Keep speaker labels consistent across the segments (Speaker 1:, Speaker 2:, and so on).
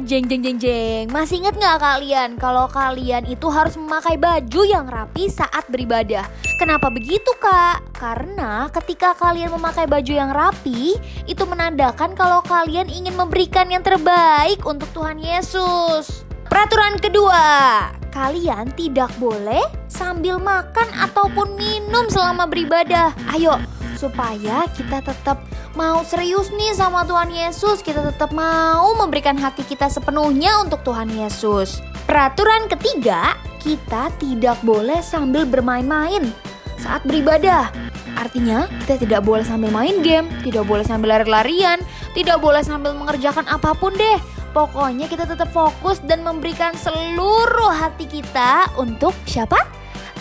Speaker 1: Jeng jeng jeng jeng. Masih ingat gak kalian kalau kalian itu harus memakai baju yang rapi saat beribadah? Kenapa begitu kak? Karena ketika kalian memakai baju yang rapi, itu menandakan kalau kalian ingin memberikan yang terbaik untuk Tuhan Yesus. Peraturan kedua, kalian tidak boleh sambil makan ataupun minum selama beribadah. Ayo, supaya kita tetap mau serius nih sama Tuhan Yesus, kita tetap mau memberikan hati kita sepenuhnya untuk Tuhan Yesus. Peraturan ketiga, kita tidak boleh sambil bermain-main saat beribadah. Artinya, kita tidak boleh sambil main game, tidak boleh sambil lari-larian, tidak boleh sambil mengerjakan apapun deh. Pokoknya kita tetap fokus dan memberikan seluruh hati kita untuk siapa?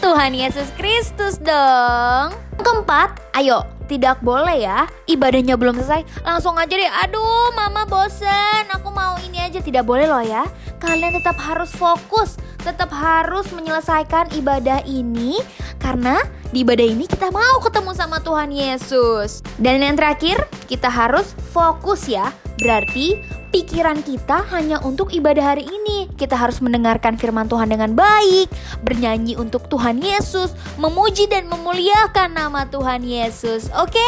Speaker 1: Tuhan Yesus Kristus dong. Keempat, ayo, tidak boleh ya, ibadahnya belum selesai langsung aja deh, aduh mama bosen, aku mau ini aja. Tidak boleh loh ya. Kalian tetap harus fokus, tetap harus menyelesaikan ibadah ini, karena di ibadah ini kita mau ketemu sama Tuhan Yesus. Dan yang terakhir, kita harus fokus ya. Berarti pikiran kita hanya untuk ibadah hari ini. Kita harus mendengarkan firman Tuhan dengan baik, bernyanyi untuk Tuhan Yesus, memuji dan memuliakan nama Tuhan Yesus. Oke?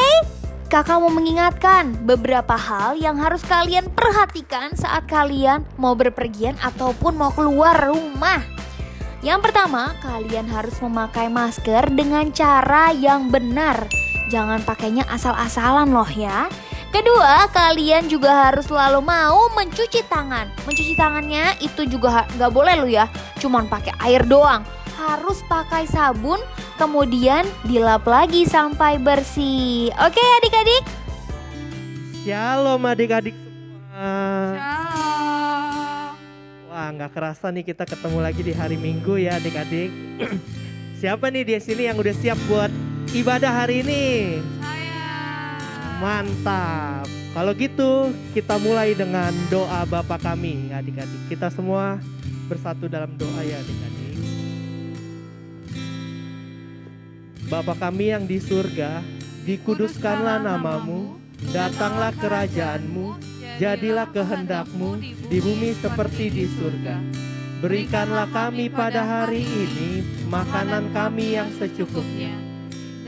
Speaker 1: Kakak mau mengingatkan beberapa hal yang harus kalian perhatikan saat kalian mau berpergian ataupun mau keluar rumah. Yang pertama, kalian harus memakai masker dengan cara yang benar. Jangan pakainya asal-asalan loh ya. Kedua, kalian juga harus selalu mau mencuci tangan. Mencuci tangannya itu juga gak boleh loh ya, cuman pakai air doang. Harus pakai sabun, kemudian dilap lagi sampai bersih. Oke adik-adik?
Speaker 2: Shalom adik-adik semua.
Speaker 3: Shalom.
Speaker 2: Wah, gak kerasa nih kita ketemu lagi di hari Minggu ya adik-adik. Siapa nih di sini yang udah siap buat ibadah hari ini? Mantap. Kalau gitu kita mulai dengan doa Bapa kami adik-adik. Kita semua bersatu dalam doa ya adik-adik. Bapa kami yang di surga, dikuduskanlah namamu, datanglah kerajaanmu, jadilah kehendakmu di bumi seperti di surga. Berikanlah kami pada hari ini makanan kami yang secukupnya.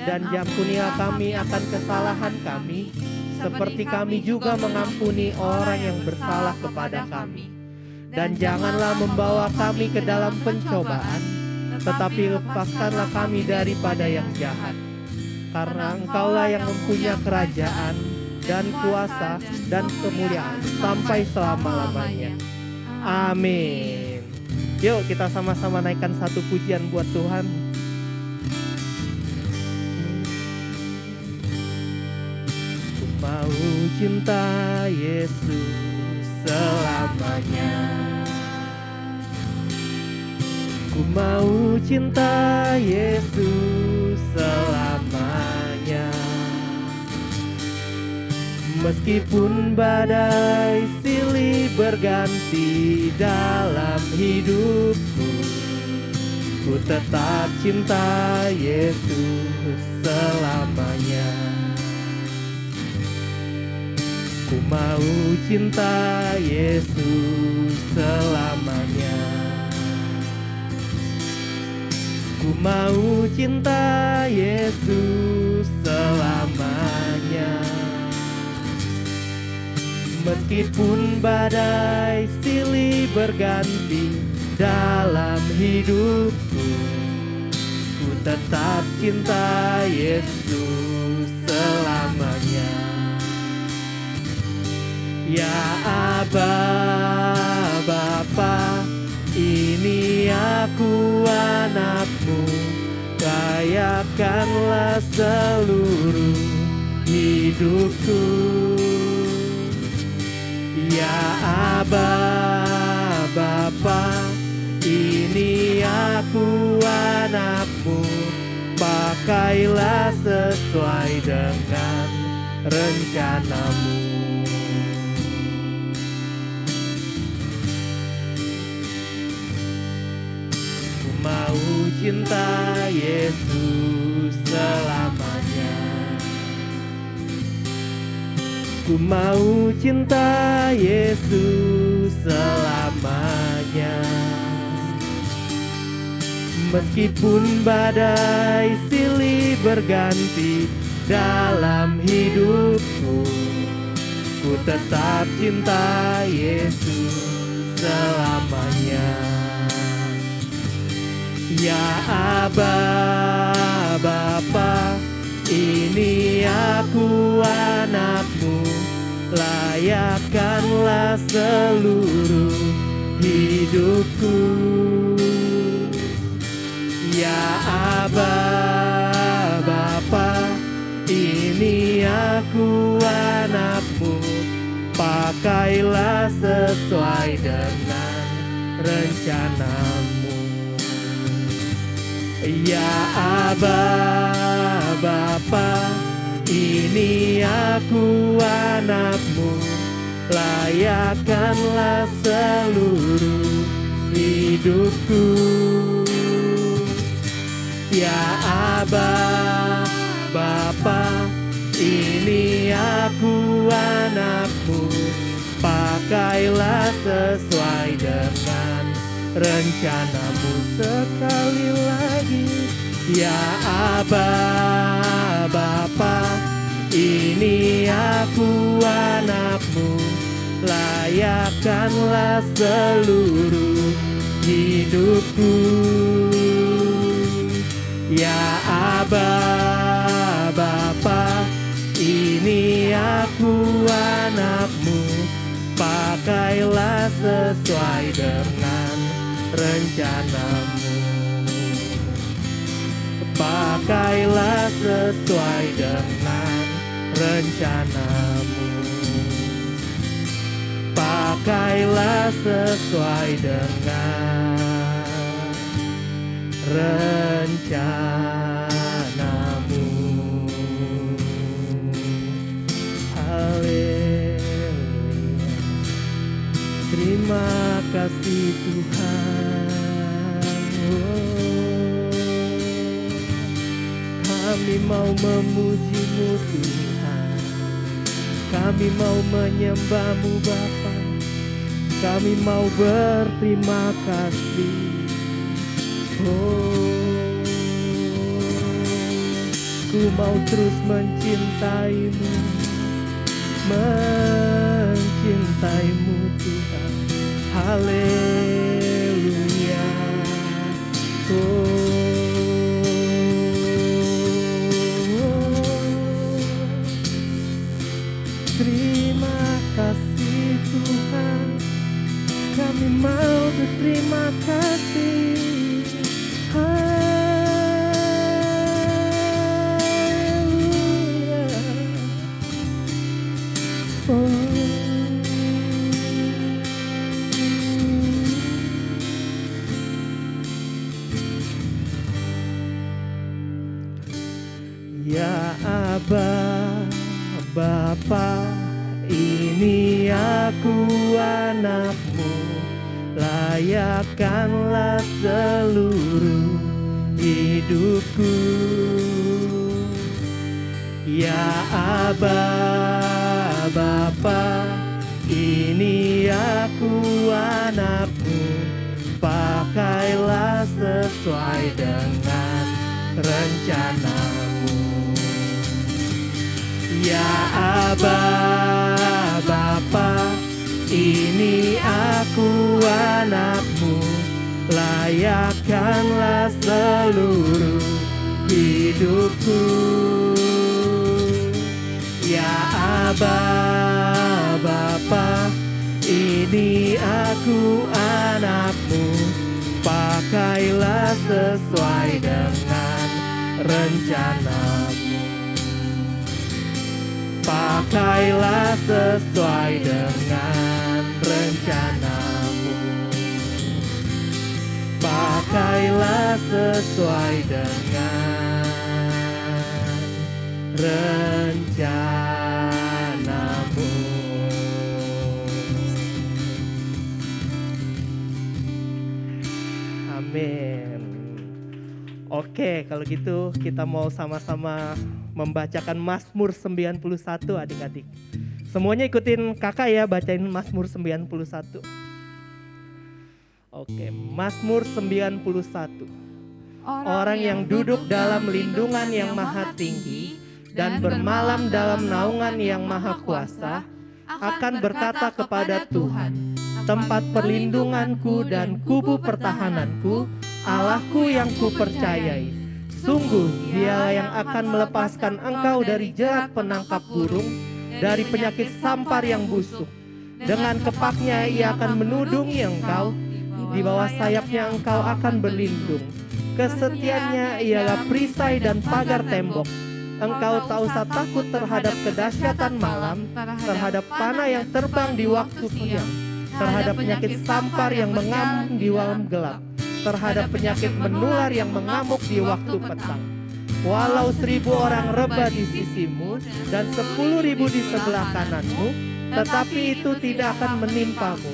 Speaker 2: Dan ampunilah kami akan kesalahan kami, seperti kami juga mengampuni orang yang bersalah kepada kami. Dan janganlah membawa kami ke dalam pencobaan, tetapi lepaskanlah kami daripada yang jahat. Karena Engkaulah yang mempunyai kerajaan dan kuasa dan kemuliaan sampai selama-lamanya. Amin. Yuk kita sama-sama naikkan satu pujian buat Tuhan. Mau cinta Yesus selamanya. Ku mau cinta Yesus selamanya. Meskipun badai silih berganti dalam hidupku, ku tetap cinta Yesus selamanya. Ku mau cinta Yesus selamanya. Ku mau cinta Yesus selamanya. Meskipun badai silih berganti dalam hidupku, ku tetap cinta Yesus selamanya. Ya Aba, Bapa, ini aku anakmu, kayakanlah seluruh hidupku. Ya Aba, Bapa, ini aku anakmu, pakailah sesuai dengan rencanamu. Mau cinta Yesus selamanya. Ku mau cinta Yesus selamanya. Meskipun badai silih berganti dalam hidupku, ku tetap cinta Yesus selamanya. Ya Aba, Bapa, ini aku anakmu, layakkanlah seluruh hidupku. Ya Aba, Bapa, ini aku anakmu, pakailah sesuai dengan rencanamu. Ya Aba, Bapa, ini aku anakmu, layakkanlah seluruh hidupku. Ya Aba, Bapa, ini aku anakmu, pakailah sesuai dengan rencanamu. Sekali lagi, ya Aba, Bapa, ini aku anakmu, layakkanlah seluruh hidupku. Ya Aba, Bapa, ini aku anakmu, pakailah sesuai dengan rencanamu. Pakailah sesuai dengan rencanamu. Pakailah sesuai dengan rencanamu. Haleluya. Terima kasih Tuhan. Kami mau memuji-Mu Tuhan, kami mau menyembah-Mu Bapa, kami mau berterima kasih. Ku mau terus mencintaimu, mencintaimu Tuhan. Haleluya. Terima kasih Tuhan, kami mau berterima kasih. Haleluya. Ya Aba, Bapa, ini aku anakmu, layakkanlah seluruh hidupku. Ya Aba, Bapa, ini aku anakmu, pakailah sesuai dengan rencanamu. Ya Aba, Bapa, ini aku anakmu, layakkanlah seluruh hidupku. Ya Aba, Bapa, ini aku anakmu, pakailah sesuai dengan rencanamu. Pakailah sesuai dengan rencanamu. Pakailah sesuai dengan rencanamu. Amin. Oke, kalau gitu kita mau sama-sama membacakan Mazmur 91 adik-adik. Semuanya ikutin kakak ya, bacain Mazmur 91. Oke, Mazmur 91. orang yang duduk dalam lindungan yang maha tinggi dan bermalam dalam naungan yang maha kuasa akan berkata kepada Tuhan, tempat perlindunganku dan kubu pertahananku, Allahku yang kupercayai. Sungguh Dialah yang akan melepaskan engkau dari jerat penangkap burung, dari penyakit sampar yang busuk. Dengan kepaknya Ia akan menudungi engkau, di bawah sayapnya engkau akan berlindung. Kesetiaannya ialah perisai dan pagar tembok. Engkau tak usah takut terhadap kedahsyatan malam, terhadap panah yang terbang di waktu siang, terhadap penyakit sampar yang mengamuk di malam gelap, terhadap penyakit menular yang mengamuk di waktu petang. Walau 1.000 orang rebah di sisimu dan 10.000 di sebelah kananmu, tetapi itu tidak akan menimpamu.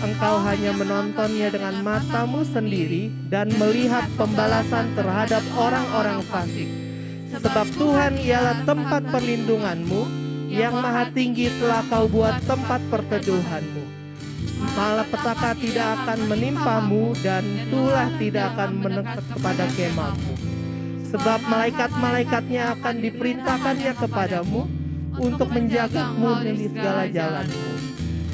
Speaker 2: Engkau hanya menontonnya dengan matamu sendiri dan melihat pembalasan terhadap orang-orang fasik. Sebab Tuhan ialah tempat perlindunganmu, yang maha tinggi telah kau buat tempat perteduhanmu. Malapetaka tidak akan menimpamu dan tulah tidak akan mendekat kepada kemahmu. Sebab malaikat-malaikatnya akan diperintahkannya kepadamu untuk menjagamu di segala jalanmu.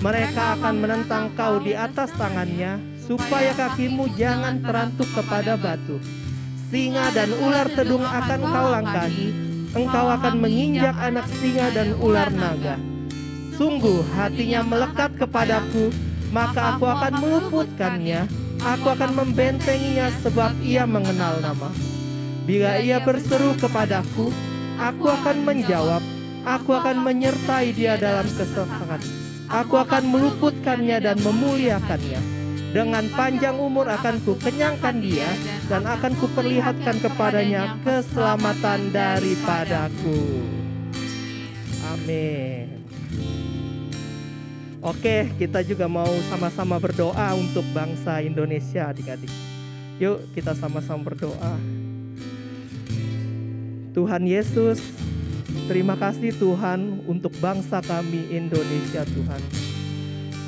Speaker 2: Mereka akan menentang kau di atas tangannya, supaya kakimu jangan terantuk kepada batu. Singa dan ular tedung akan kau langkahi, engkau akan menginjak anak singa dan ular naga. Sungguh hatinya melekat kepadaku, maka aku akan meluputkannya, aku akan membentenginya sebab ia mengenal namaku. Bila ia berseru kepadaku, aku akan menjawab, aku akan menyertai dia dalam kesesakan. Aku akan meluputkannya dan memuliakannya. Dengan panjang umur akan kukenyangkan dia, dan akan kuperlihatkan kepadanya keselamatan daripadaku. Amin. Oke, kita juga mau sama-sama berdoa untuk bangsa Indonesia, adik-adik. Yuk kita sama-sama berdoa. Tuhan Yesus, terima kasih Tuhan untuk bangsa kami Indonesia Tuhan.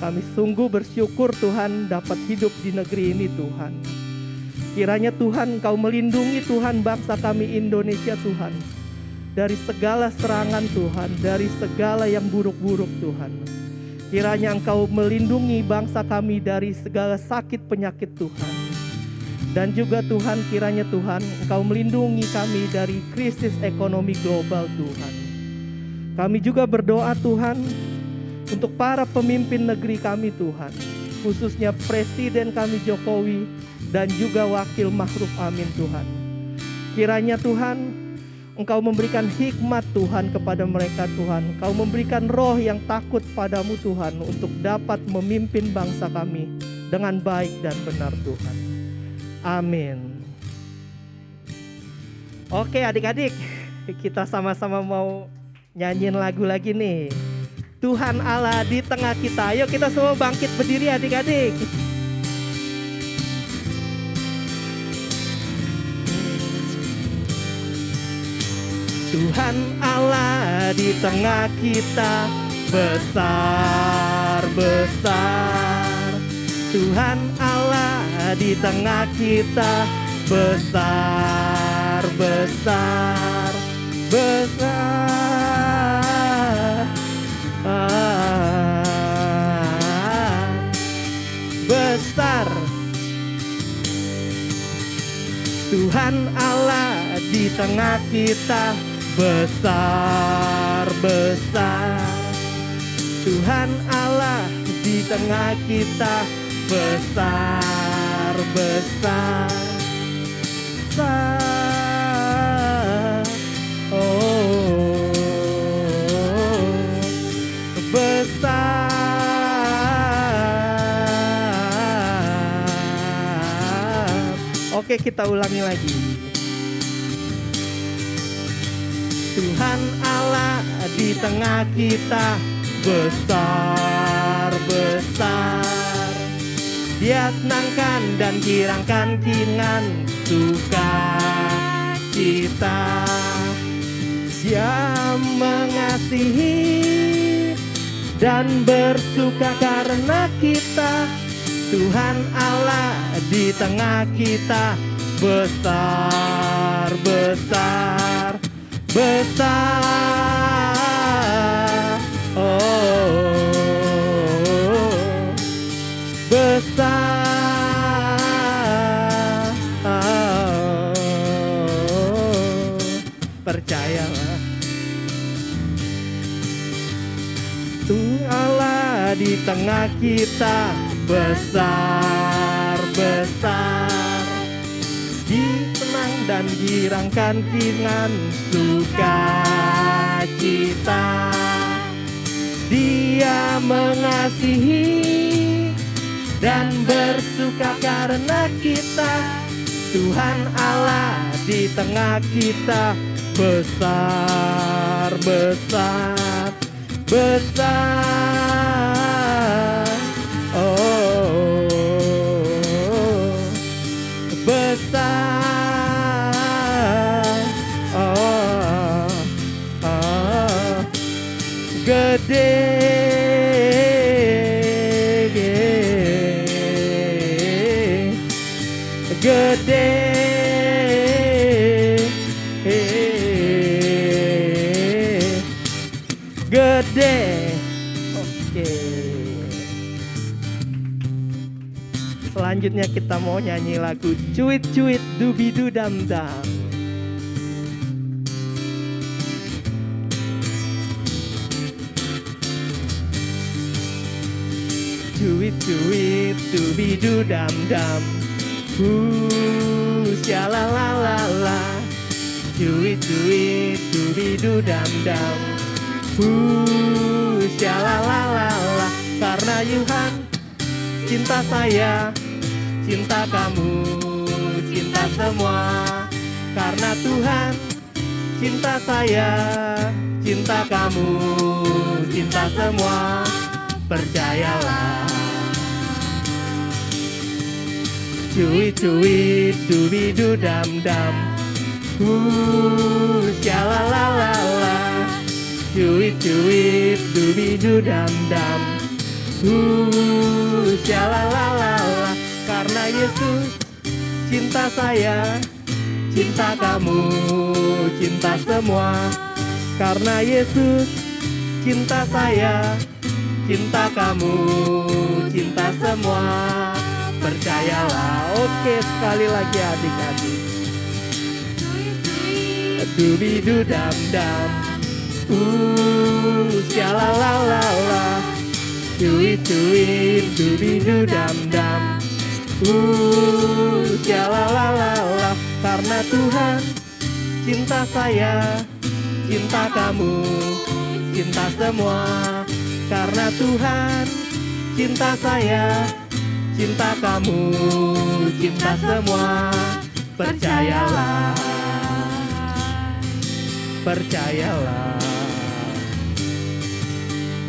Speaker 2: Kami sungguh bersyukur Tuhan dapat hidup di negeri ini Tuhan. Kiranya Tuhan Engkau melindungi Tuhan bangsa kami Indonesia Tuhan, dari segala serangan Tuhan, dari segala yang buruk-buruk Tuhan. Kiranya Engkau melindungi bangsa kami dari segala sakit penyakit Tuhan. Dan juga Tuhan, kiranya Tuhan Engkau melindungi kami dari krisis ekonomi global Tuhan. Kami juga berdoa Tuhan untuk para pemimpin negeri kami Tuhan, khususnya Presiden kami Jokowi dan juga Wakil Ma'ruf Amin Tuhan. Kiranya Tuhan Engkau memberikan hikmat Tuhan kepada mereka Tuhan. Engkau memberikan roh yang takut padamu Tuhan, untuk dapat memimpin bangsa kami dengan baik dan benar Tuhan. Amin. Oke adik-adik, kita sama-sama mau nyanyiin lagu lagi nih. Tuhan Allah di tengah kita. Ayo kita semua bangkit berdiri adik-adik. Tuhan Allah di tengah kita, besar-besar. Tuhan Allah di tengah kita, besar-besar, besar. Besar. Tuhan Allah di tengah kita, besar-besar. Tuhan Allah di tengah kita, besar-besar. Oke, kita ulangi lagi. Tuhan Allah di tengah kita, besar-besar. Dia senangkan dan girangkan dengan sukacita. Dia mengasihi dan bersuka karena kita. Tuhan Allah di tengah kita, besar, besar, besar. Oh, besar. Percayalah, Tuhan Allah di tengah kita besar, besar. Disenang dan girangkan dengan sukacita. Dia mengasihi dan bersuka karena kita. Tuhan Allah di tengah kita besar, besar, besar. Oh, besar. Oh, gede. Gede, gede. Oke. Selanjutnya kita mau nyanyi lagu Cuit Cuit Dubidu Dam Dam. Cuit Cuit Dubidu Dam Dam. Syalalala, cuit cuit dubidu dam dam. Syalalala, karena Tuhan cinta saya, cinta kamu, cinta semua. Karena Tuhan cinta saya, cinta kamu, cinta semua. Percayalah. Cuit cuit dubidu dam dam. Syalalala, cuit cuit dubidu dam dam. Syalalala, karena Yesus cinta saya, cinta kamu, cinta semua. Karena Yesus cinta saya, cinta kamu, cinta semua. Percayalah. Oke, sekali lagi adik-adik. Dubidu dam dam. Syalalala, cuit cuit dubidu dam dam. Syalalala, karena Tuhan cinta saya, cinta kamu, cinta semua. Karena Tuhan cinta saya, cinta kamu, cinta semua. Percayalah. Percayalah.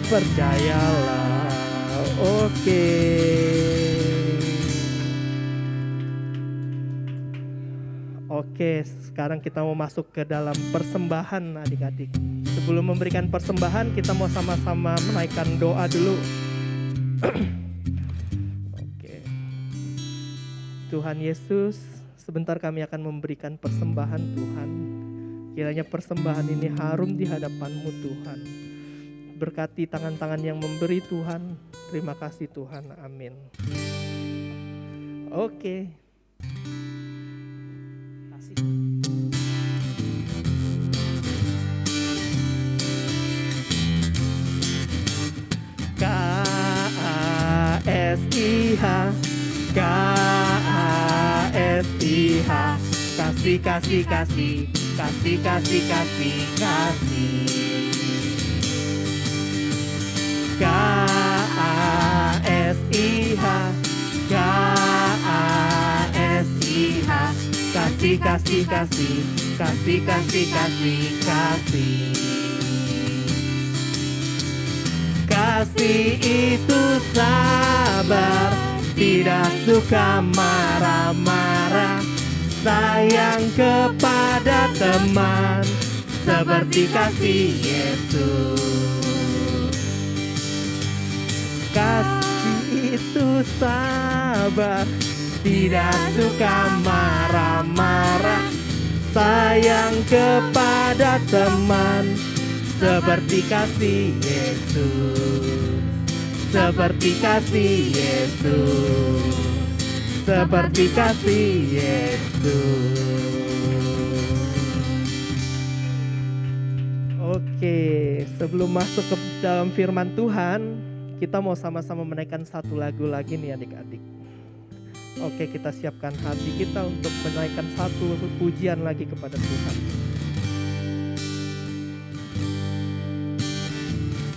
Speaker 2: Percayalah. Oke. Oke, sekarang kita mau masuk ke dalam persembahan adik-adik. Sebelum memberikan persembahan, kita mau sama-sama menaikkan doa dulu. Tuhan Yesus, sebentar kami akan memberikan persembahan Tuhan. Kiranya persembahan ini harum di hadapan-Mu Tuhan. Berkati tangan-tangan yang memberi Tuhan. Terima kasih Tuhan, amin. Oke. Kasih. K-A-S-I-H K-A-S-I-H, kasih, kasih, kasih, kasih, kasih, kasih, kasih. K-A-S-I-H, K-A-S-I-H, kasih, kasih, kasih, kasih, kasih, kasih, kasih. Kasih itu sabar, tidak suka marah-marah, sayang kepada teman, seperti kasih Yesus. Kasih itu sabar, tidak suka marah-marah, sayang kepada teman, seperti kasih Yesus, seperti kasih Yesus, seperti kasih Yesus. Oke, sebelum masuk ke dalam firman Tuhan, kita mau sama-sama menaikkan satu lagu lagi nih adik-adik. Oke, kita siapkan hati kita untuk menaikkan satu pujian lagi kepada Tuhan.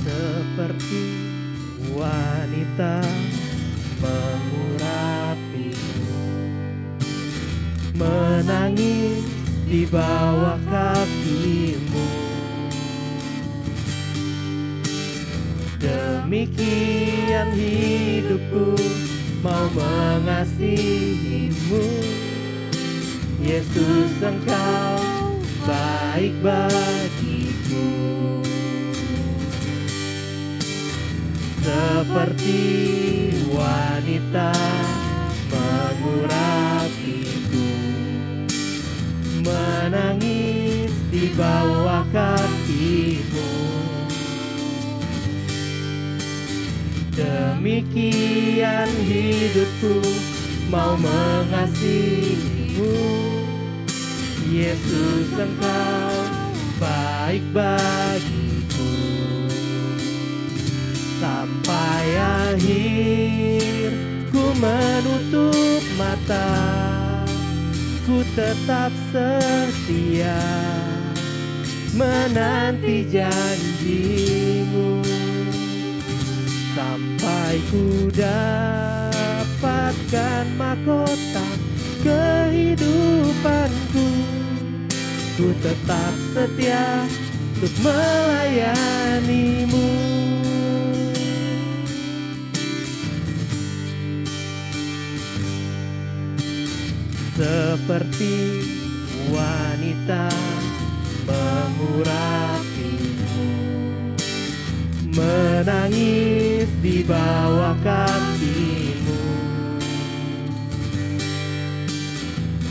Speaker 2: Seperti wanita mengurapimu, menangis di bawah kakimu, demikian hidupku mau mengasihimu. Yesus, Engkau baik bagiku. Seperti wanita mengurapiku, menangis di bawah kakimu, demikian hidupku mau mengasihimu. Yesus, Engkau baik bagiku. Sampai akhir ku menutup mata, ku tetap setia menanti janjimu. Sampai ku dapatkan mahkota kehidupanku, ku tetap setia untuk melayanimu. Seperti wanita mengurapimu, menangis di bawah kakimu,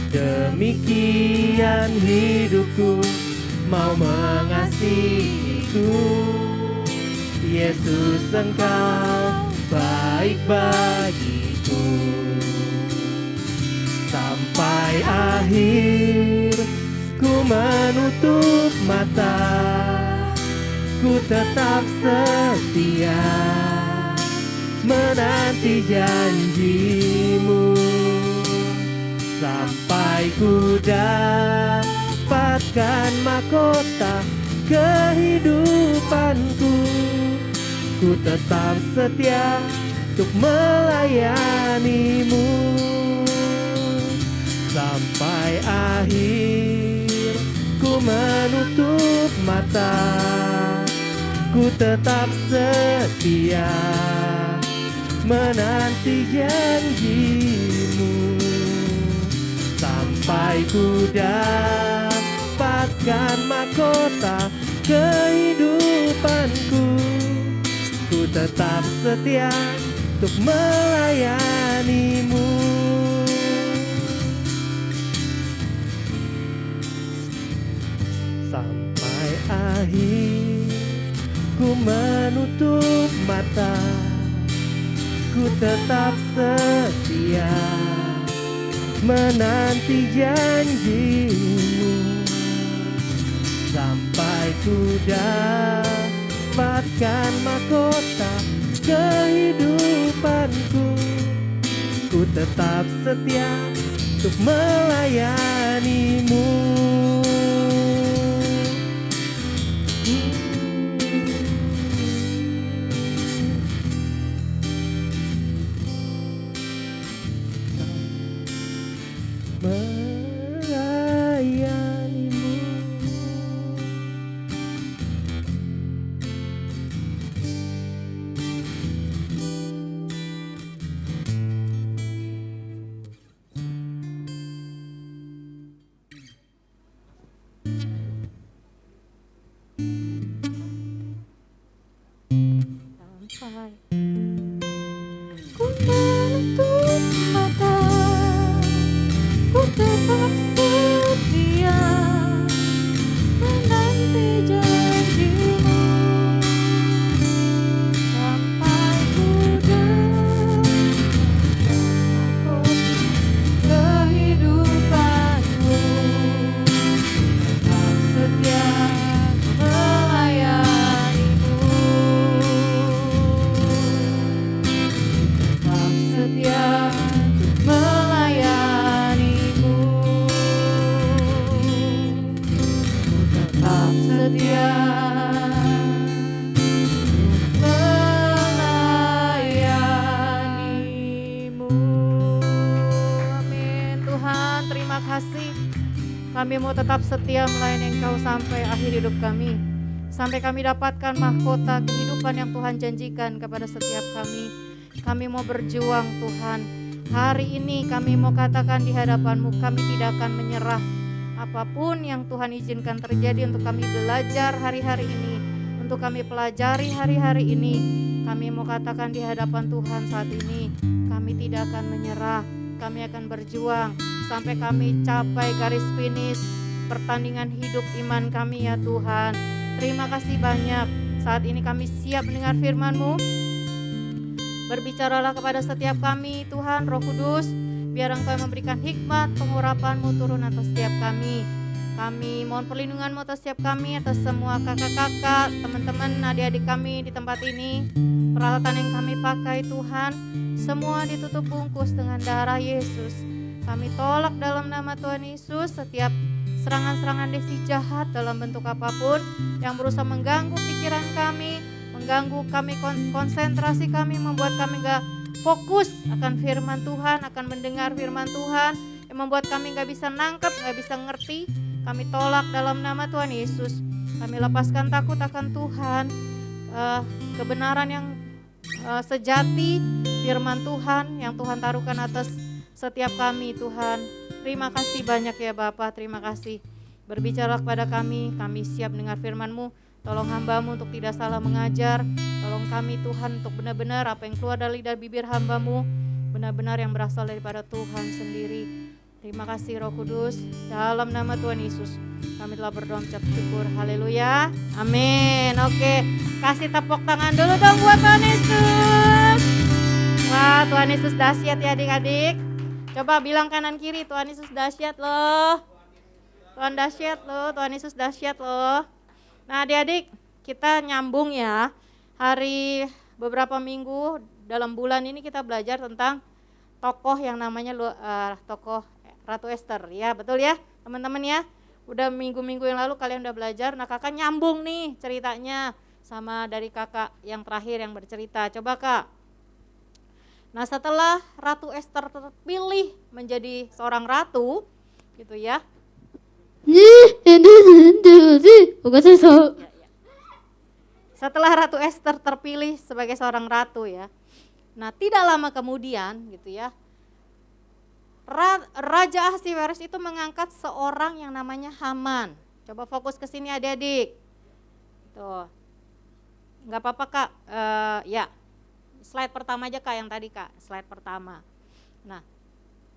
Speaker 2: demikian hidupku mau mengasihiku. Yesus, Engkau baik bagiku. Sampai akhir ku menutup mata, ku tetap setia menanti janjimu. Sampai ku dapatkan mahkota kehidupanku, ku tetap setia untuk melayanimu. Sampai akhir ku menutup mata, ku tetap setia menanti janjimu. Sampai ku dapatkan mahkota kehidupanku, ku tetap setia untuk melayanimu. Sampai akhir ku menutup mata, ku tetap setia menanti janjimu. Sampai ku dapatkan mahkota kehidupanku, ku tetap setia untuk melayanimu. Melayanimu.
Speaker 4: kasih. Kami mau tetap setia melayani Engkau sampai akhir hidup kami. Sampai kami dapatkan mahkota kehidupan yang Tuhan janjikan kepada setiap kami. Kami mau berjuang Tuhan. Hari ini kami mau katakan di hadapan-Mu, kami tidak akan menyerah. Apapun yang Tuhan izinkan terjadi untuk kami belajar hari-hari ini, untuk kami pelajari hari-hari ini, kami mau katakan di hadapan Tuhan saat ini, kami tidak akan menyerah. Kami akan berjuang sampai kami capai garis finish pertandingan hidup iman kami ya Tuhan. Terima kasih banyak. Saat ini kami siap mendengar firman-Mu. Berbicaralah kepada setiap kami Tuhan, Roh Kudus. Biar Engkau memberikan hikmat, pengurapan-Mu turun atas setiap kami. Kami mohon perlindungan-Mu atas setiap kami, atas semua kakak-kakak, teman-teman, adik-adik kami di tempat ini. Peralatan yang kami pakai Tuhan, semua ditutup bungkus dengan darah Yesus. Kami tolak dalam nama Tuhan Yesus setiap serangan-serangan desi jahat dalam bentuk apapun yang berusaha mengganggu pikiran kami, mengganggu kami konsentrasi kami, membuat kami gak fokus akan firman Tuhan, akan mendengar firman Tuhan, yang membuat kami gak bisa nangkep, gak bisa ngerti. Kami tolak dalam nama Tuhan Yesus. Kami lepaskan takut akan Tuhan, kebenaran yang sejati, firman Tuhan yang Tuhan taruhkan atas setiap kami Tuhan. Terima kasih banyak ya Bapa, terima kasih. Berbicara kepada kami siap mendengar firman-Mu. Tolong hamba-Mu untuk tidak salah mengajar. Tolong kami Tuhan untuk benar-benar apa yang keluar dari bibir hamba-Mu benar-benar yang berasal daripada Tuhan sendiri. Terima kasih Roh Kudus. Dalam nama Tuhan Yesus kami telah berdoa ucap syukur. Haleluya. Amin. Oke, kasih tepuk tangan dulu dong buat Tuhan Yesus. Wah, Tuhan Yesus dahsyat ya adik-adik. Coba bilang kanan kiri, Tuhan Yesus dahsyat loh. Tuhan dahsyat loh, Tuhan Yesus dahsyat loh. Nah adik-adik, kita nyambung ya. Hari beberapa minggu dalam bulan ini kita belajar tentang tokoh yang namanya tokoh Ratu Ester. Ya betul ya teman-teman ya. Udah minggu-minggu yang lalu kalian udah belajar. Nah kakak nyambung nih ceritanya sama dari kakak yang terakhir yang bercerita. Coba kak. Nah setelah Ratu Ester terpilih menjadi seorang ratu gitu ya. Setelah Ratu Ester terpilih sebagai seorang ratu ya. Nah tidak lama kemudian gitu ya. Raja Ahasiweros itu mengangkat seorang yang namanya Haman. Coba fokus ke sini adik-adik. Tuh. Enggak apa-apa kak. Ya. Slide pertama aja kak yang tadi kak. Slide pertama. Nah.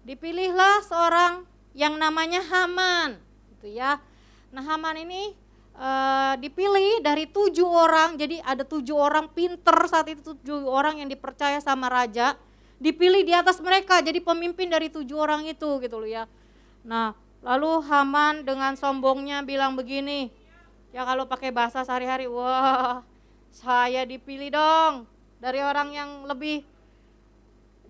Speaker 4: Dipilihlah seorang yang namanya Haman. Gitu ya. Nah Haman ini dipilih dari 7 orang. Jadi ada 7 orang pinter saat itu, 7 orang yang dipercaya sama raja. Dipilih di atas mereka jadi pemimpin dari 7 orang itu gitu loh ya. Nah lalu Haman dengan sombongnya bilang begini. Ya kalau pakai bahasa sehari-hari, wah saya dipilih dong. Dari orang yang lebih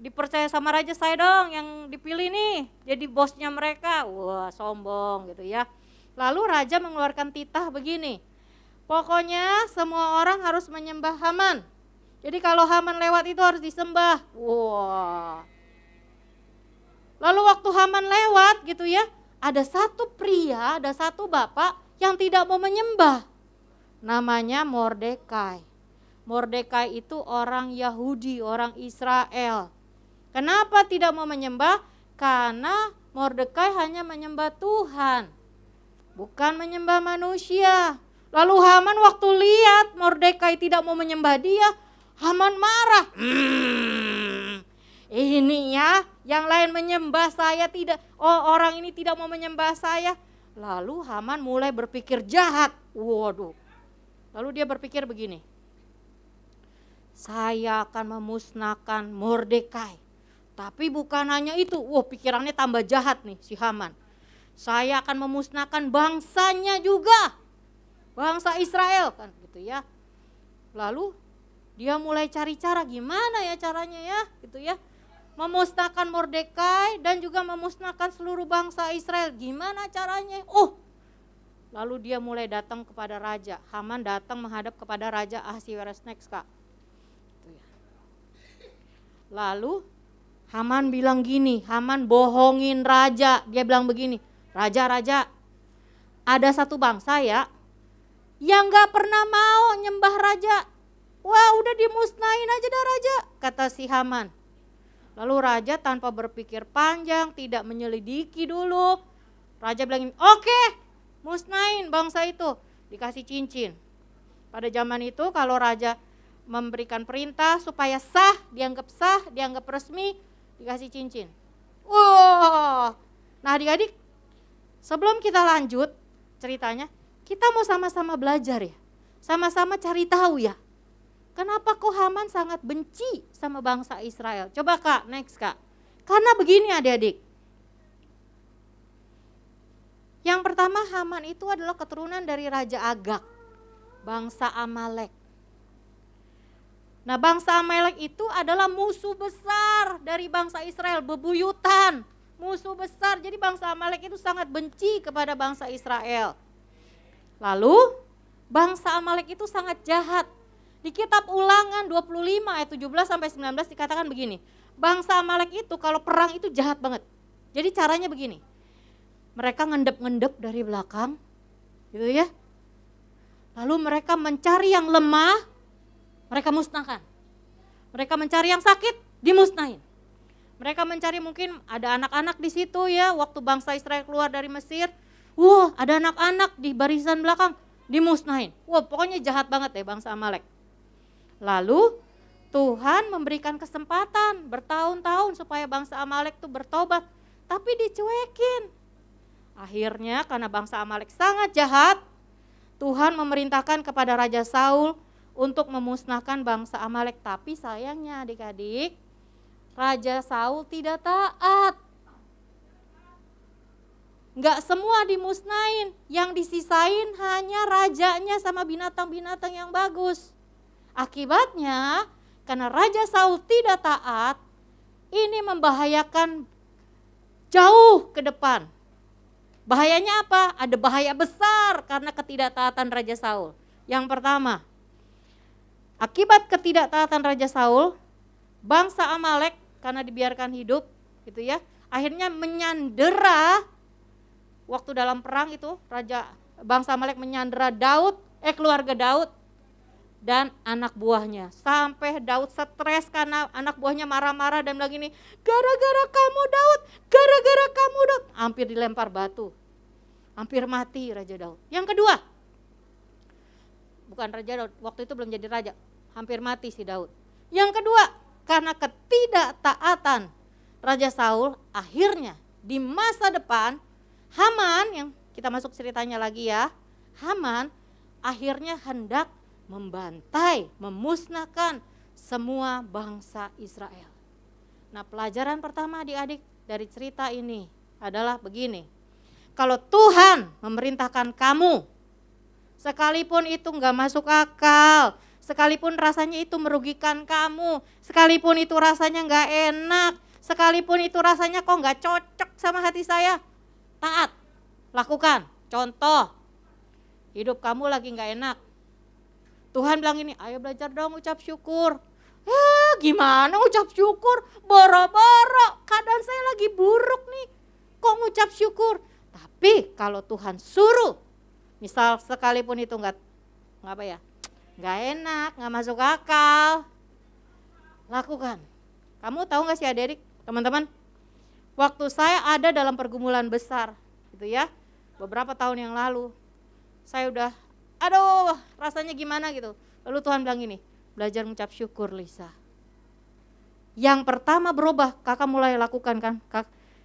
Speaker 4: dipercaya sama raja, saya dong yang dipilih nih. Jadi bosnya mereka, wah sombong gitu ya. Lalu raja mengeluarkan titah begini. Pokoknya semua orang harus menyembah Haman. Jadi kalau Haman lewat itu harus disembah. Wah. Lalu waktu Haman lewat gitu ya, ada satu pria, ada satu bapak yang tidak mau menyembah. Namanya Mordekai. Mordekai itu orang Yahudi, orang Israel. Kenapa tidak mau menyembah? Karena Mordekai hanya menyembah Tuhan, bukan menyembah manusia. Lalu Haman waktu lihat Mordekai tidak mau menyembah dia, Haman marah. Ini ya, yang lain menyembah saya tidak. Oh, orang ini tidak mau menyembah saya. Lalu Haman mulai berpikir jahat. Waduh. Lalu dia berpikir begini. Saya akan memusnahkan Mordekai. Tapi bukan hanya itu. Wah, pikirannya tambah jahat nih si Haman. Saya akan memusnahkan bangsanya juga. Bangsa Israel kan gitu ya. Lalu dia mulai cari cara gimana ya caranya ya gitu ya. Memusnahkan Mordekai dan juga memusnahkan seluruh bangsa Israel. Gimana caranya? Oh, lalu dia mulai datang kepada raja. Haman datang menghadap kepada Raja Ahasiweros next kak. Gitu ya. Lalu Haman bilang gini, Haman bohongin raja. Dia bilang begini, raja, ada satu bangsa ya yang gak pernah mau nyembah raja. Wah, udah dimusnahin aja dah raja, kata si Haman. Lalu raja tanpa berpikir panjang, tidak menyelidiki dulu. Raja bilang, oke, musnahin bangsa itu, dikasih cincin. Pada zaman itu kalau raja memberikan perintah supaya sah, dianggap resmi, dikasih cincin. Wah, nah adik-adik, sebelum kita lanjut ceritanya, kita mau sama-sama belajar ya, sama-sama cari tahu ya. Kenapa kok Haman sangat benci sama bangsa Israel? Coba Kak, next Kak. Karena begini adik-adik. Yang pertama, Haman itu adalah keturunan dari Raja Agag, bangsa Amalek. Nah, bangsa Amalek itu adalah musuh besar dari bangsa Israel, bebuyutan, musuh besar. Jadi bangsa Amalek itu sangat benci kepada bangsa Israel. Lalu, bangsa Amalek itu sangat jahat. Di kitab Ulangan 25 ayat 17 sampai 19 dikatakan begini. Bangsa Amalek itu kalau perang itu jahat banget. Jadi caranya begini. Mereka ngendep-ngendep dari belakang, gitu ya. Lalu mereka mencari yang lemah, mereka musnahkan. Mereka mencari yang sakit, dimusnahin. Mereka mencari mungkin ada anak-anak di situ ya, waktu bangsa Israel keluar dari Mesir. Wah, ada anak-anak di barisan belakang, dimusnahin. Wah, pokoknya jahat banget ya bangsa Amalek. Lalu Tuhan memberikan kesempatan bertahun-tahun supaya bangsa Amalek itu bertobat, tapi dicuekin. Akhirnya karena bangsa Amalek sangat jahat, Tuhan memerintahkan kepada Raja Saul untuk memusnahkan bangsa Amalek. Tapi sayangnya adik-adik, Raja Saul tidak taat. Enggak semua dimusnahin, yang disisain hanya rajanya sama binatang-binatang yang bagus. Akibatnya, karena Raja Saul tidak taat, ini membahayakan jauh ke depan. Bahayanya apa? Ada bahaya besar karena ketidaktaatan Raja Saul. Yang pertama, akibat ketidaktaatan Raja Saul, bangsa Amalek karena dibiarkan hidup, gitu ya, akhirnya menyandera. Waktu dalam perang itu, bangsa Amalek menyandera keluarga Daud dan anak buahnya. Sampai Daud stres karena anak buahnya marah-marah dan bilang gini, gara-gara kamu Daud, hampir dilempar batu. Hampir mati Raja Daud. Yang kedua, bukan Raja Daud, waktu itu belum jadi raja, hampir mati si Daud. Yang kedua, karena ketidaktaatan Raja Saul, akhirnya di masa depan Haman, yang kita masuk ceritanya lagi ya, Haman akhirnya hendak membantai, memusnahkan semua bangsa Israel. Nah, pelajaran pertama adik-adik dari cerita ini adalah begini. Kalau Tuhan memerintahkan kamu, sekalipun itu enggak masuk akal, sekalipun rasanya itu merugikan kamu, sekalipun itu rasanya enggak enak, sekalipun itu rasanya kok enggak cocok sama hati saya, taat, lakukan. Contoh, hidup kamu lagi enggak enak, Tuhan bilang ini, ayo belajar dong ucap syukur. Gimana ucap syukur? Boro-boro, keadaan saya lagi buruk nih, kok ngucap syukur? Tapi kalau Tuhan suruh, misal sekalipun itu enggak enak, enggak masuk akal, lakukan. Kamu tahu enggak sih adik-adik, teman-teman, waktu saya ada dalam pergumulan besar, gitu ya, beberapa tahun yang lalu, saya udah rasanya gimana gitu. Lalu Tuhan bilang ini, belajar mengucap syukur Lisa. Yang pertama berubah, kakak mulai lakukan kan.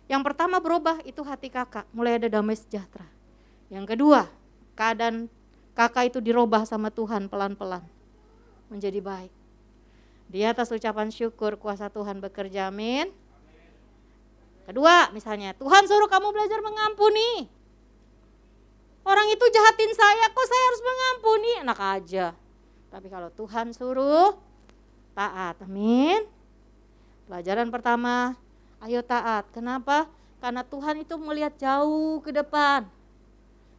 Speaker 4: Yang pertama berubah itu hati kakak, mulai ada damai sejahtera. Yang kedua, keadaan kakak itu dirubah sama Tuhan pelan-pelan menjadi baik. Di atas ucapan syukur kuasa Tuhan bekerja, amin. Kedua misalnya, Tuhan suruh kamu belajar mengampuni. Orang itu jahatin saya, kok saya harus mengampuni? Enak aja. Tapi kalau Tuhan suruh, taat. Amin. Pelajaran pertama, ayo taat. Kenapa? Karena Tuhan itu melihat jauh ke depan.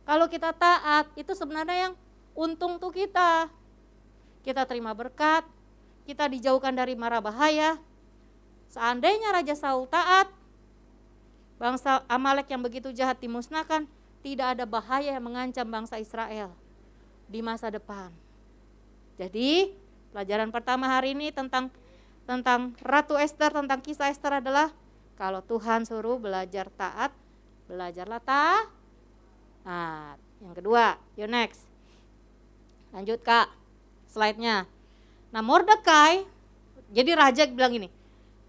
Speaker 4: Kalau kita taat, itu sebenarnya yang untung tuh kita. Kita terima berkat, kita dijauhkan dari mara bahaya. Seandainya Raja Saul taat, bangsa Amalek yang begitu jahat dimusnahkan, tidak ada bahaya yang mengancam bangsa Israel di masa depan. Jadi pelajaran pertama hari ini tentang Ratu Ester, tentang kisah Ester adalah kalau Tuhan suruh belajar taat, belajarlah taat. Yang kedua, yuk next. Lanjut Kak, slide-nya. Nah Mordekai, jadi raja bilang gini,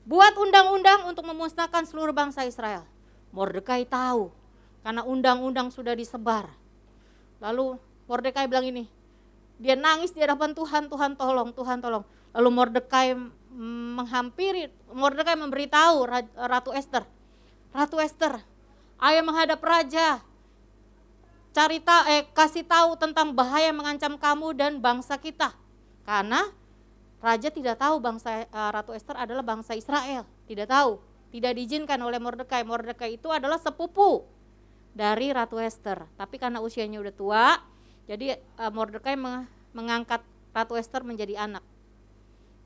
Speaker 4: buat undang-undang untuk memusnahkan seluruh bangsa Israel. Mordekai tahu, karena undang-undang sudah disebar. Lalu Mordekai bilang ini, dia nangis di hadapan Tuhan, Tuhan tolong, Tuhan tolong. Lalu Mordekai Mordekai memberitahu Ratu Ester, Ratu Ester, ayo menghadap raja, kasih tahu tentang bahaya yang mengancam kamu dan bangsa kita. Karena raja tidak tahu Ratu Ester adalah bangsa Israel, tidak tahu, tidak diizinkan oleh Mordekai. Mordekai itu adalah sepupu dari Ratu Ester, tapi karena usianya udah tua, jadi Mordekai mengangkat Ratu Ester menjadi anak.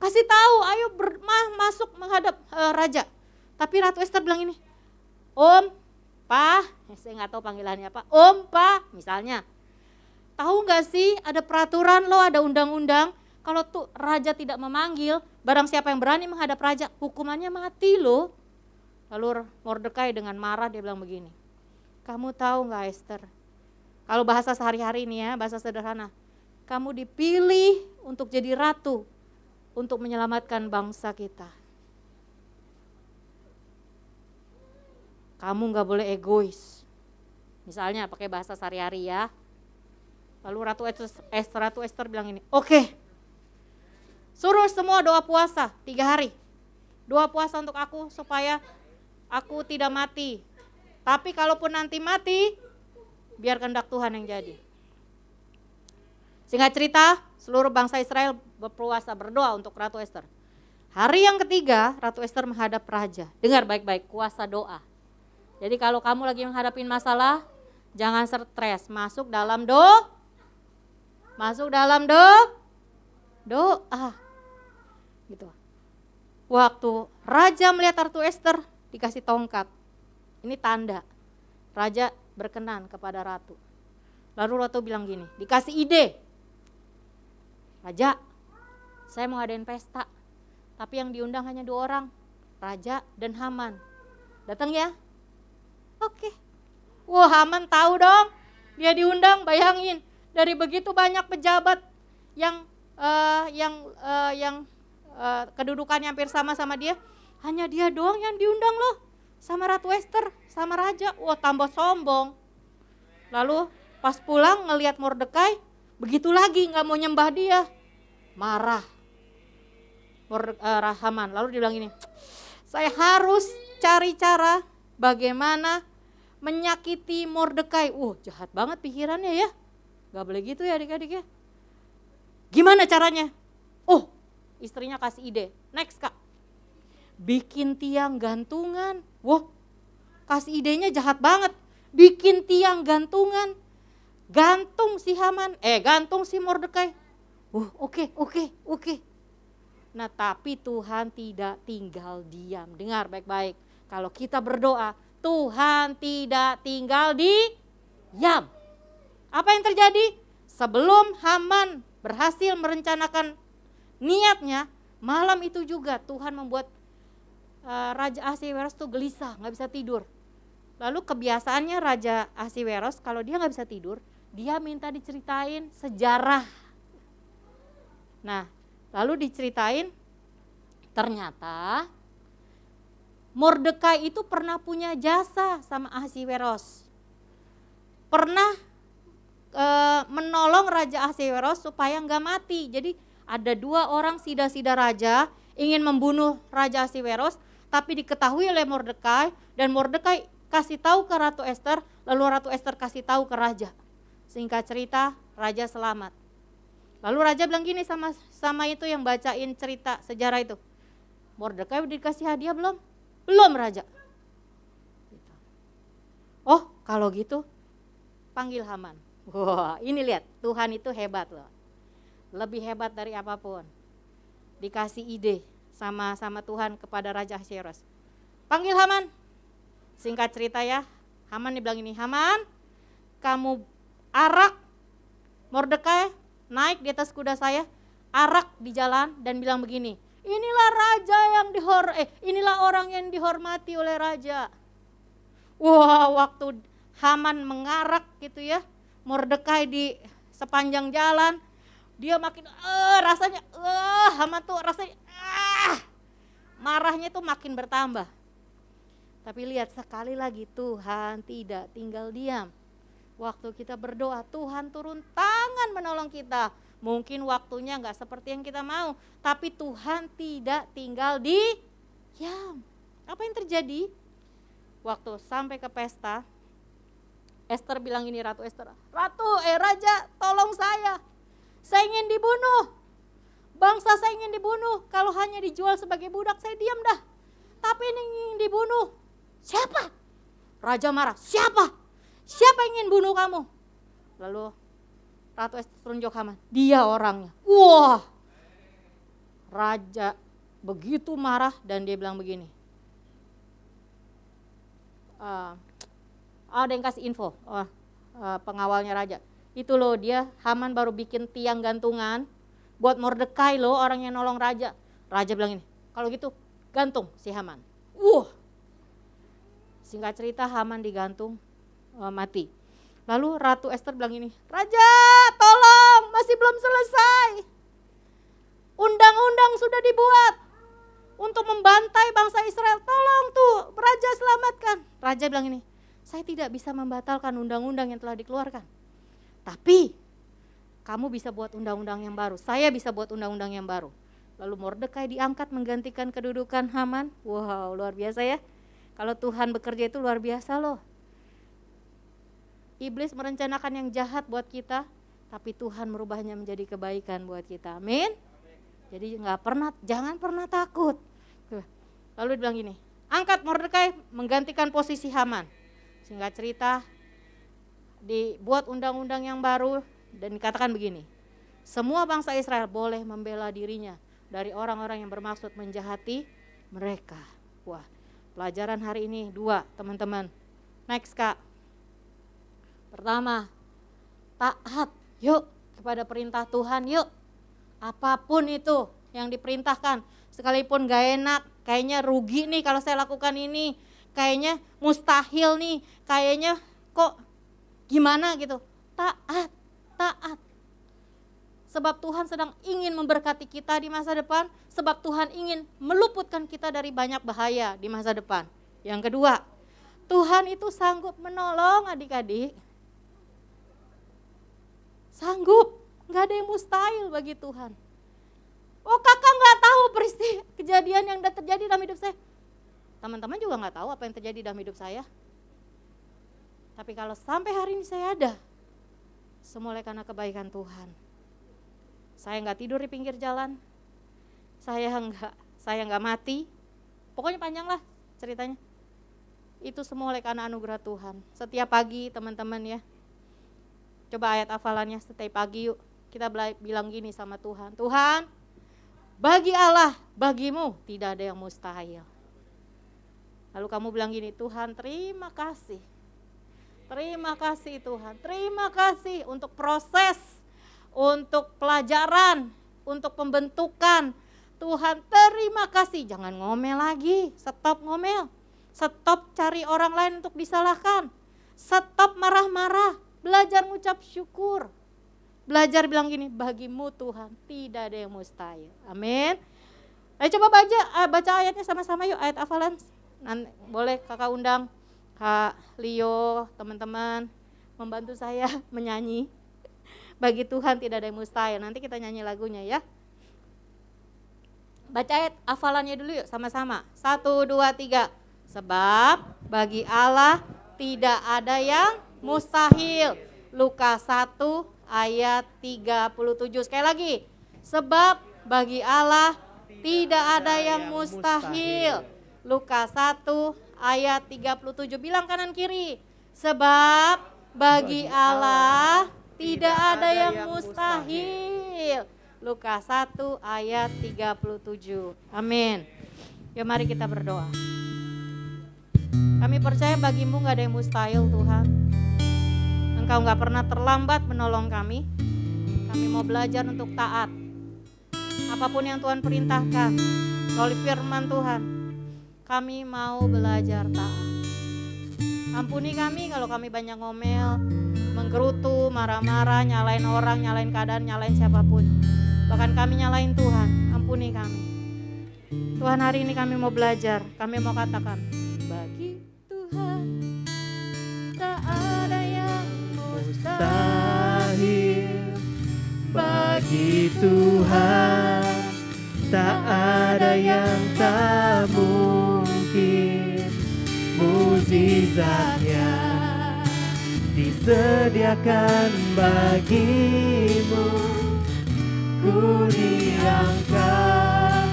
Speaker 4: Kasih tahu, ayo masuk menghadap raja. Tapi Ratu Ester bilang ini, Om, Pa, saya nggak tahu panggilannya apa, Om, Pa, misalnya. Tahu nggak sih ada peraturan loh, ada undang-undang. Kalau tuh raja tidak memanggil, barang siapa yang berani menghadap raja, hukumannya mati loh. Lalu Mordekai dengan marah dia bilang begini, kamu tahu nggak Ester? Kalau bahasa sehari-hari ini ya, bahasa sederhana, kamu dipilih untuk jadi ratu, untuk menyelamatkan bangsa kita. Kamu nggak boleh egois. Misalnya pakai bahasa sehari-hari ya. Lalu Ratu Ester bilang ini, oke, suruh semua doa puasa 3 hari. Doa puasa untuk aku supaya aku tidak mati. Tapi kalaupun nanti mati, biar kehendak Tuhan yang jadi. Singkat cerita, seluruh bangsa Israel berpuasa berdoa untuk Ratu Ester. Hari yang ketiga, Ratu Ester menghadap raja. Dengar baik-baik, kuasa doa. Jadi kalau kamu lagi menghadapin masalah, jangan stres, masuk dalam doa. Gitu. Waktu raja melihat Ratu Ester, dikasih tongkat. Ini tanda raja berkenan kepada ratu. Lalu ratu bilang gini, dikasih ide. Raja, saya mau ngadain pesta, tapi yang diundang hanya 2 orang, raja dan Haman. Datang ya? Oke. Wah, Haman tahu dong, dia diundang, bayangin dari begitu banyak pejabat yang kedudukannya hampir sama dia, hanya dia doang yang diundang loh, sama Ratu Ester, sama raja. Wah, tambah sombong. Lalu pas pulang ngelihat Mordekai, begitu lagi nggak mau nyembah dia, marah Haman. Lalu dia bilang ini, saya harus cari cara bagaimana menyakiti Mordekai. Jahat banget pikirannya ya, nggak boleh gitu ya adik-adik ya. Gimana caranya? Istrinya kasih ide. Next Kak, bikin tiang gantungan. Kasih idenya jahat banget. Bikin tiang gantungan, gantung si gantung si Mordekai. Oke. Nah tapi Tuhan tidak tinggal diam. Dengar baik-baik, kalau kita berdoa, Tuhan tidak tinggal diam. Apa yang terjadi? Sebelum Haman berhasil merencanakan niatnya, malam itu juga Tuhan membuat Raja Ahasiweros tuh gelisah, gak bisa tidur. Lalu kebiasaannya Raja Ahasiweros kalau dia gak bisa tidur, dia minta diceritain sejarah. Nah, lalu diceritain, ternyata Mordekai itu pernah punya jasa sama Ahasiweros. Pernah menolong Raja Ahasiweros supaya gak mati. Jadi ada 2 orang sida-sida raja ingin membunuh Raja Ahasiweros, tapi diketahui oleh Mordekai, dan Mordekai kasih tahu ke Ratu Ester, lalu Ratu Ester kasih tahu ke raja. Singkat cerita, raja selamat. Lalu raja bilang gini sama itu yang bacain cerita sejarah itu, Mordekai udah dikasih hadiah belum? Belum raja. Kalau gitu panggil Haman. Wah, ini lihat, Tuhan itu hebat loh. Lebih hebat dari apapun. Dikasih ide, sama Tuhan kepada Raja Ahasuerus. Panggil Haman. Singkat cerita ya, Haman dibilang ini, Haman, kamu arak Mordekai naik di atas kuda saya, arak di jalan dan bilang begini, inilah raja yang inilah orang yang dihormati oleh raja. Wah, waktu Haman mengarak gitu ya, Mordekai di sepanjang jalan, dia makin rasanya Haman tuh rasanya marahnya tuh makin bertambah. Tapi lihat sekali lagi Tuhan tidak tinggal diam. Waktu kita berdoa Tuhan turun tangan menolong kita. Mungkin waktunya gak seperti yang kita mau, tapi Tuhan tidak tinggal diam. Apa yang terjadi? Waktu sampai ke pesta, Esther bilang ini, Ratu Esther, Raja tolong saya ingin dibunuh. Bangsa saya ingin dibunuh, kalau hanya dijual sebagai budak saya diam dah. Tapi ini ingin dibunuh. Siapa? Raja marah, siapa yang ingin bunuh kamu? Lalu Ratu Esther tunjuk Haman, dia orangnya. Wah, Raja begitu marah dan dia bilang begini, ada yang kasih info, pengawalnya Raja. Itu loh dia, Haman baru bikin tiang gantungan buat Mordekai loh, orang yang nolong Raja. Raja bilang ini, kalau gitu gantung si Haman. Singkat cerita Haman digantung, mati. Lalu Ratu Esther bilang ini, Raja tolong, masih belum selesai. Undang-undang sudah dibuat untuk membantai bangsa Israel, tolong tuh Raja selamatkan. Raja bilang ini, saya tidak bisa membatalkan undang-undang yang telah dikeluarkan. Tapi kamu bisa buat undang-undang yang baru, saya bisa buat undang-undang yang baru. Lalu Mordekai diangkat menggantikan kedudukan Haman. Wow, luar biasa ya. Kalau Tuhan bekerja itu luar biasa loh. Iblis merencanakan yang jahat buat kita, tapi Tuhan merubahnya menjadi kebaikan buat kita. Amin. Jadi jangan pernah takut. Lalu dibilang gini, angkat Mordekai menggantikan posisi Haman. Singkat cerita, dibuat undang-undang yang baru dan dikatakan begini, semua bangsa Israel boleh membela dirinya dari orang-orang yang bermaksud menjahati mereka. Wah, pelajaran hari ini 2 teman-teman. Next Kak. Pertama, taat yuk kepada perintah Tuhan yuk. Apapun itu yang diperintahkan, sekalipun gak enak, kayaknya rugi nih kalau saya lakukan ini, kayaknya mustahil nih, kayaknya kok gimana gitu. Taat. Sebab Tuhan sedang ingin memberkati kita di masa depan, sebab Tuhan ingin meluputkan kita dari banyak bahaya di masa depan. Yang kedua, Tuhan itu sanggup menolong adik-adik. Sanggup, gak ada yang mustahil bagi Tuhan. Oh kakak gak tahu peristiwa kejadian yang terjadi dalam hidup saya. Teman-teman juga gak tahu apa yang terjadi dalam hidup saya. Tapi kalau sampai hari ini saya ada, semua karena kebaikan Tuhan. Saya nggak tidur di pinggir jalan, saya nggak mati, pokoknya panjang lah ceritanya. Itu semua oleh karena anugerah Tuhan. Setiap pagi teman-teman ya, coba ayat hafalannya setiap pagi yuk, kita bilang gini sama Tuhan, Tuhan, bagi Allah, bagimu tidak ada yang mustahil. Lalu kamu bilang gini, Tuhan terima kasih Tuhan, terima kasih untuk proses, untuk pelajaran, untuk pembentukan. Tuhan terima kasih, jangan ngomel lagi, stop ngomel, stop cari orang lain untuk disalahkan, stop marah-marah, belajar ngucap syukur, belajar bilang gini, bagimu Tuhan tidak ada yang mustahil. Amin. Ayo coba baca ayatnya sama-sama yuk, ayat hafalan. Boleh kakak undang Kak Leo, teman-teman membantu saya menyanyi. Bagi Tuhan tidak ada yang mustahil. Nanti kita nyanyi lagunya ya. Baca ayat hafalannya dulu yuk sama-sama. 1, 2, 3. Sebab bagi Allah tidak ada yang mustahil. Lukas 1 ayat 37. Sekali lagi. Sebab bagi Allah tidak ada yang mustahil. Lukas 1 ayat 37. Bilang kanan kiri. Sebab bagi Allah tidak ada yang mustahil. Lukas 1 ayat 37. Amin. Yuk mari kita berdoa. Kami percaya bagimu gak ada yang mustahil Tuhan. Engkau gak pernah terlambat menolong kami. Kami mau belajar untuk taat. Apapun yang Tuhan perintahkan melalui firman Tuhan, kami mau belajar taat. Ampuni kami kalau kami banyak ngomel, menggerutu, marah-marah, nyalain orang, nyalain keadaan, nyalain siapapun. Bahkan kami nyalain Tuhan. Ampuni kami. Tuhan, hari ini kami mau belajar. Kami mau katakan, bagi Tuhan tak ada yang
Speaker 2: mustahil. Bagi Tuhan tak ada yang tak mungkin. Mukjizatnya disediakan bagimu. Ku diangkat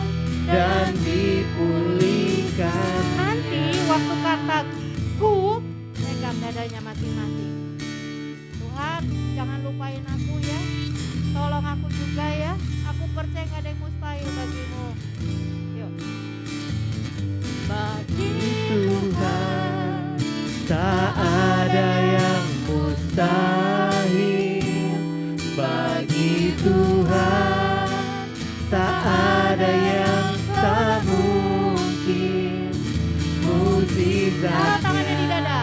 Speaker 2: dan dipulihkan.
Speaker 4: nanti waktu kata ku, pegang dadanya masing-masing. Tuhan, jangan lupain aku ya. Tolong aku juga ya. Aku percaya gak ada yang mustahil bagimu. Yuk. Bagi
Speaker 2: Tuhan tak ada yang mustahil. Bagi Tuhan tak ada yang tak mungkin.
Speaker 4: taruh tangannya di
Speaker 2: Mukjizatnya
Speaker 4: dada.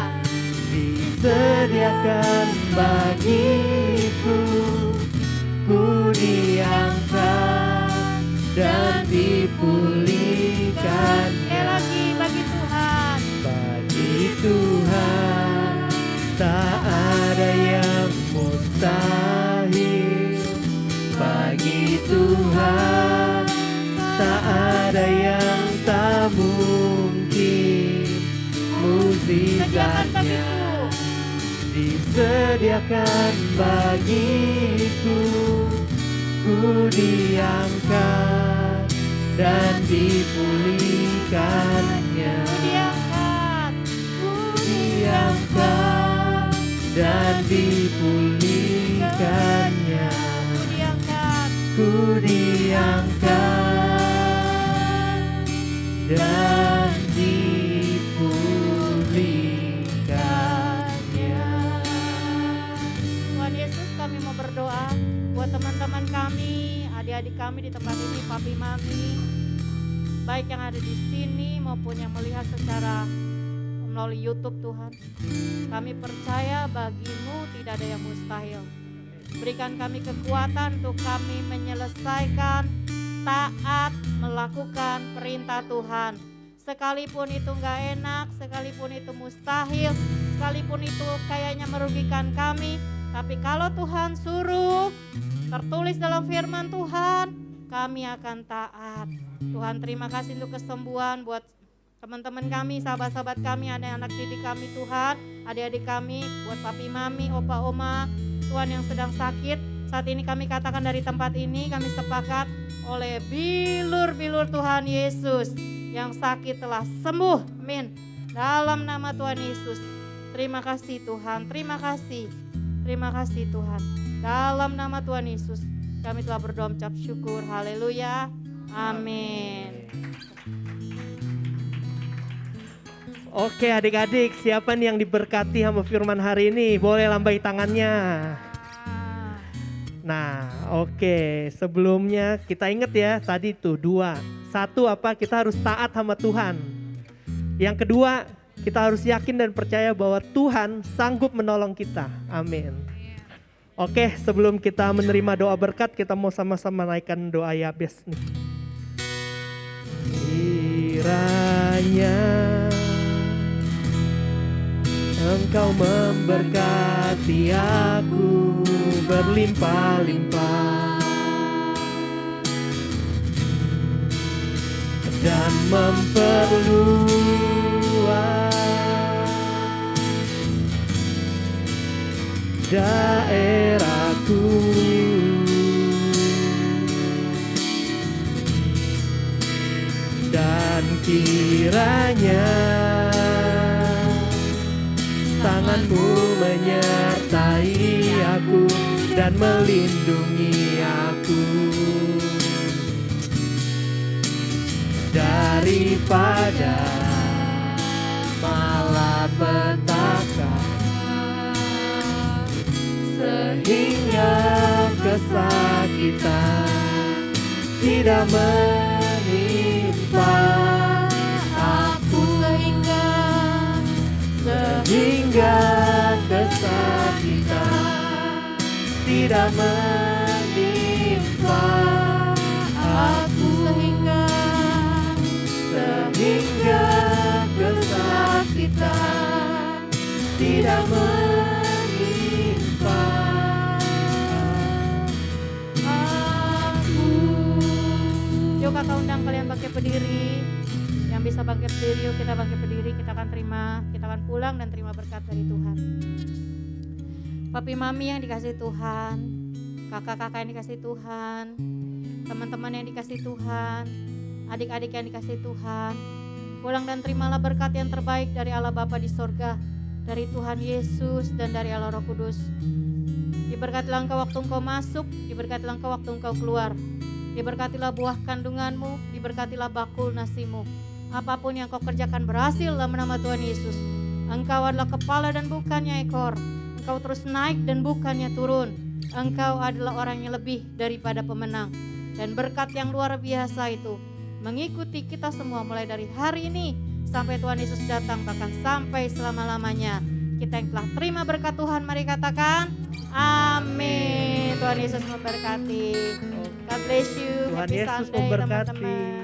Speaker 2: disediakan bagiku. Ku diangkat dan dipulihkan.
Speaker 4: Sekali lagi, bagi Tuhan.
Speaker 2: Bagi Tuhan tak ada yang mustahil. Bagi Tuhan tak ada yang tak mungkin.
Speaker 4: Sediakan
Speaker 2: Mukjizatnya
Speaker 4: bagiku.
Speaker 2: disediakan bagiku. Ku diangkat dan dipulihkannya.
Speaker 4: Ku diangkat.
Speaker 2: Diangkat dan dipulihkannya.
Speaker 4: Ku diangkat.
Speaker 2: Ku diangkat dan dipulihkannya.
Speaker 4: Tuhan Yesus, kami mau berdoa buat teman-teman kami, adik-adik kami di tempat ini, papi mami, baik yang ada di sini maupun yang melihat secara melalui YouTube Tuhan. Kami percaya bagimu tidak ada yang mustahil. Berikan kami kekuatan untuk kami menyelesaikan, taat, melakukan perintah Tuhan. Sekalipun itu gak enak, sekalipun itu mustahil, sekalipun itu kayaknya merugikan kami, tapi kalau Tuhan suruh, tertulis dalam firman Tuhan, kami akan taat. Tuhan, terima kasih untuk kesembuhan buat teman-teman kami, sahabat-sahabat kami, anak-anak didik kami Tuhan, adik-adik kami, buat papi mami, opa oma, Tuhan yang sedang sakit. Saat ini kami katakan dari tempat ini, kami sepakat oleh bilur-bilur Tuhan Yesus, yang sakit telah sembuh, amin. Dalam nama Tuhan Yesus, terima kasih Tuhan, terima kasih Tuhan. Dalam nama Tuhan Yesus, kami telah berdoa mengucap syukur, haleluya, amin.
Speaker 2: Oke adik-adik, siapa nih yang diberkati sama firman hari ini? Boleh lambai tangannya. Nah, oke. Sebelumnya kita ingat ya, tadi tuh 2. 1 apa? Kita harus taat sama Tuhan. Yang kedua, kita harus yakin dan percaya bahwa Tuhan sanggup menolong kita. Amin. Oke, sebelum kita menerima doa berkat, kita mau sama-sama naikkan doa Yabes nih. Kiranya Engkau memberkati aku berlimpah-limpah dan memperluas daerahku, dan kiranya tangan-Mu menyertai aku dan melindungi aku. daripada malapetaka, sehingga kesakitan tidak menimpa aku, sehingga kesakitan tidak menimpa aku, sehingga kesakitan tidak menimpa aku.
Speaker 4: Yuk kakak undang kalian bangkit berdiri. Yang bisa bangkit berdiri, yuk kita bangkit berdiri. Kita akan pulang dan terima berkat dari Tuhan. Papi mami yang dikasih Tuhan, kakak-kakak yang dikasih Tuhan, teman-teman yang dikasih Tuhan, adik-adik yang dikasih Tuhan, pulang dan terimalah berkat yang terbaik dari Allah Bapa di sorga, dari Tuhan Yesus dan dari Allah Roh Kudus. Diberkatilah engkau waktu engkau masuk, diberkatilah engkau waktu engkau keluar, diberkatilah buah kandunganmu, diberkatilah bakul nasimu. Apapun yang kau kerjakan berhasil dalam nama Tuhan Yesus. Engkau adalah kepala dan bukannya ekor. Engkau terus naik dan bukannya turun. Engkau adalah orang yang lebih daripada pemenang. Dan berkat yang luar biasa itu mengikuti kita semua mulai dari hari ini sampai Tuhan Yesus datang, bahkan sampai selama-lamanya. Kita yang telah terima berkat Tuhan, mari katakan amin. Tuhan Yesus memberkati. God bless you.
Speaker 2: Tuhan
Speaker 4: Happy
Speaker 2: Yesus
Speaker 4: Sunday,
Speaker 2: memberkati.
Speaker 4: teman-teman.